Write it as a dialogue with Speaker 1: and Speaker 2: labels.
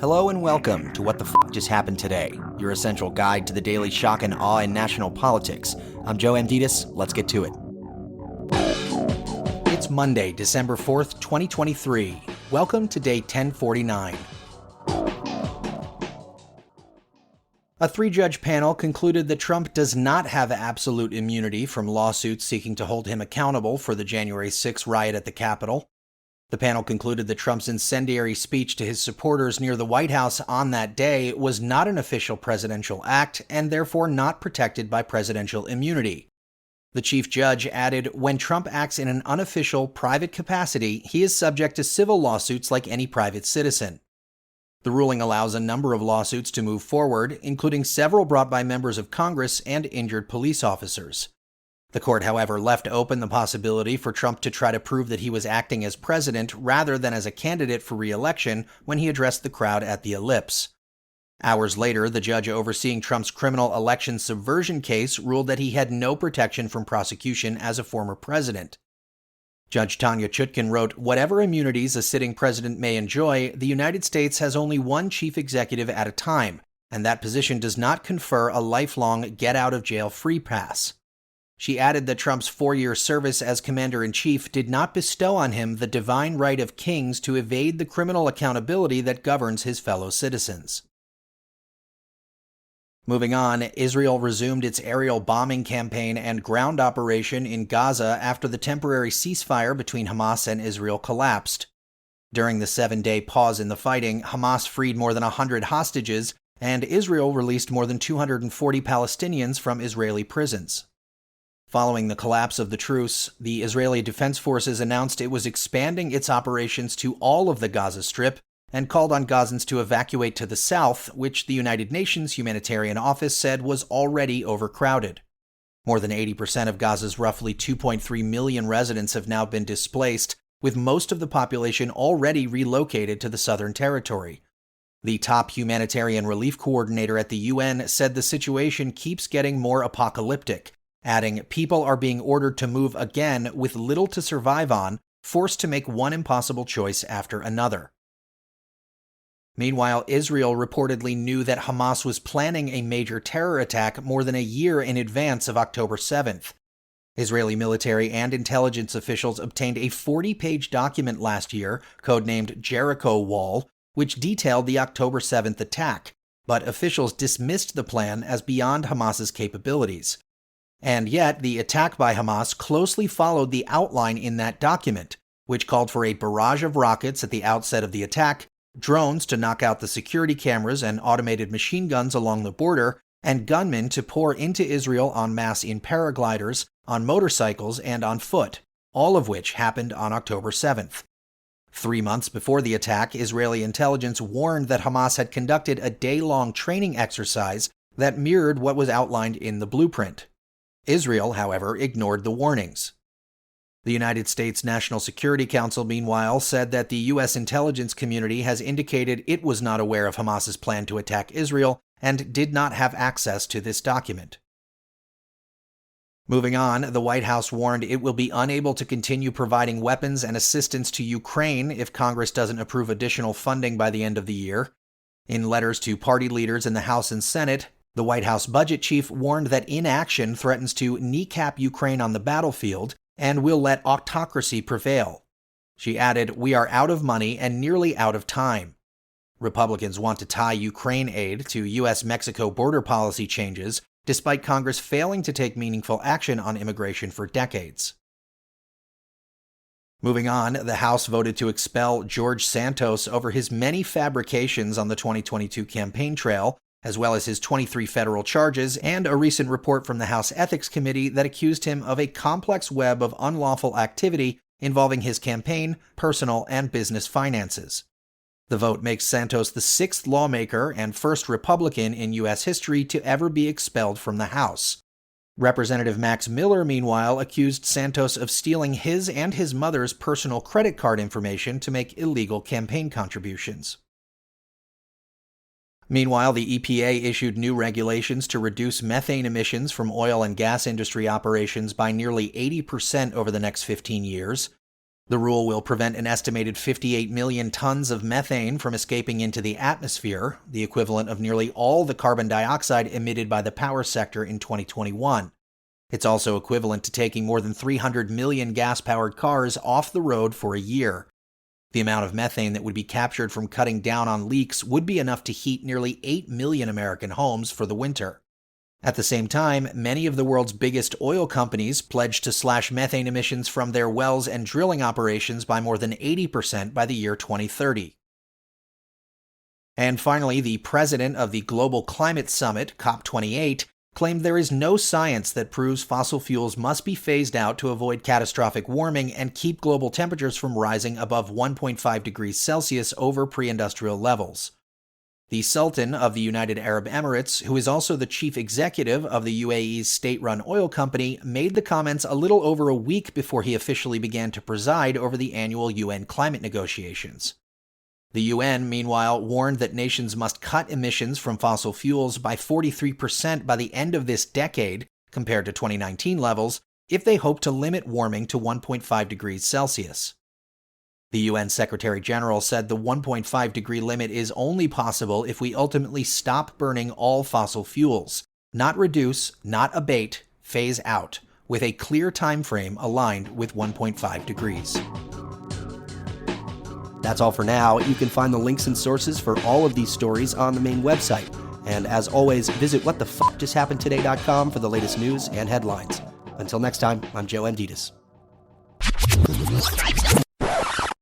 Speaker 1: Hello and welcome to What the F Just Happened Today, your essential guide to the daily shock and awe in national politics. I'm Joe Amditis. Let's get to it. It's Monday, December 4th, 2023. Welcome to day 1049. A three-judge panel concluded that Trump does not have absolute immunity from lawsuits seeking to hold him accountable for the January 6 riot at the Capitol. The panel concluded that Trump's incendiary speech to his supporters near the White House on that day was not an official presidential act and therefore not protected by presidential immunity. The chief judge added, when Trump acts in an unofficial, private capacity, he is subject to civil lawsuits like any private citizen. The ruling allows a number of lawsuits to move forward, including several brought by members of Congress and injured police officers. The court, however, left open the possibility for Trump to try to prove that he was acting as president rather than as a candidate for re-election when he addressed the crowd at the Ellipse. Hours later, the judge overseeing Trump's criminal election subversion case ruled that he had no protection from prosecution as a former president. Judge Tanya Chutkan wrote, whatever immunities a sitting president may enjoy, the United States has only one chief executive at a time, and that position does not confer a lifelong get-out-of-jail-free pass. She added that Trump's 4-year service as commander-in-chief did not bestow on him the divine right of kings to evade the criminal accountability that governs his fellow citizens. Moving on, Israel resumed its aerial bombing campaign and ground operation in Gaza after the temporary ceasefire between Hamas and Israel collapsed. During the 7-day pause in the fighting, Hamas freed more than 100 hostages, and Israel released more than 240 Palestinians from Israeli prisons. Following the collapse of the truce, the Israeli Defense Forces announced it was expanding its operations to all of the Gaza Strip and called on Gazans to evacuate to the south, which the United Nations Humanitarian Office said was already overcrowded. More than 80% of Gaza's roughly 2.3 million residents have now been displaced, with most of the population already relocated to the Southern Territory. The top humanitarian relief coordinator at the UN said the situation keeps getting more apocalyptic, adding, people are being ordered to move again with little to survive on, forced to make one impossible choice after another. Meanwhile, Israel reportedly knew that Hamas was planning a major terror attack more than a year in advance of October 7th. Israeli military and intelligence officials obtained a 40-page document last year, codenamed Jericho Wall, which detailed the October 7th attack, but officials dismissed the plan as beyond Hamas's capabilities. And yet, the attack by Hamas closely followed the outline in that document, which called for a barrage of rockets at the outset of the attack, drones to knock out the security cameras and automated machine guns along the border, and gunmen to pour into Israel en masse in paragliders, on motorcycles, and on foot, all of which happened on October 7th. 3 months before the attack, Israeli intelligence warned that Hamas had conducted a day-long training exercise that mirrored what was outlined in the blueprint. Israel, however, ignored the warnings. The United States National Security Council, meanwhile, said that the U.S. intelligence community has indicated it was not aware of Hamas's plan to attack Israel and did not have access to this document. Moving on, the White House warned it will be unable to continue providing weapons and assistance to Ukraine if Congress doesn't approve additional funding by the end of the year. In letters to party leaders in the House and Senate, the White House budget chief warned that inaction threatens to kneecap Ukraine on the battlefield and will let autocracy prevail. She added, we are out of money and nearly out of time. Republicans want to tie Ukraine aid to U.S.-Mexico border policy changes, despite Congress failing to take meaningful action on immigration for decades. Moving on, the House voted to expel George Santos over his many fabrications on the 2022 campaign trail, as well as his 23 federal charges and a recent report from the House Ethics Committee that accused him of a complex web of unlawful activity involving his campaign, personal, and business finances. The vote makes Santos the 6th lawmaker and first Republican in U.S. history to ever be expelled from the House. Representative Max Miller, meanwhile, accused Santos of stealing his and his mother's personal credit card information to make illegal campaign contributions. Meanwhile, the EPA issued new regulations to reduce methane emissions from oil and gas industry operations by nearly 80% over the next 15 years. The rule will prevent an estimated 58 million tons of methane from escaping into the atmosphere, the equivalent of nearly all the carbon dioxide emitted by the power sector in 2021. It's also equivalent to taking more than 300 million gas-powered cars off the road for a year. The amount of methane that would be captured from cutting down on leaks would be enough to heat nearly 8 million American homes for the winter. At the same time, many of the world's biggest oil companies pledged to slash methane emissions from their wells and drilling operations by more than 80% by the year 2030. And finally, the president of the Global Climate Summit, COP28, claimed there is no science that proves fossil fuels must be phased out to avoid catastrophic warming and keep global temperatures from rising above 1.5 degrees Celsius over pre-industrial levels. The Sultan of the United Arab Emirates, who is also the chief executive of the UAE's state-run oil company, made the comments a little over a week before he officially began to preside over the annual UN climate negotiations. The UN, meanwhile, warned that nations must cut emissions from fossil fuels by 43% by the end of this decade, compared to 2019 levels, if they hope to limit warming to 1.5 degrees Celsius. The UN Secretary-General said the 1.5-degree limit is only possible if we ultimately stop burning all fossil fuels, not reduce, not abate, phase out, with a clear time frame aligned with 1.5 degrees. That's all for now. You can find the links and sources for all of these stories on the main website. And as always, visit whatthefjusthappenedtoday.com for the latest news and headlines. Until next time, I'm Joe Amditas.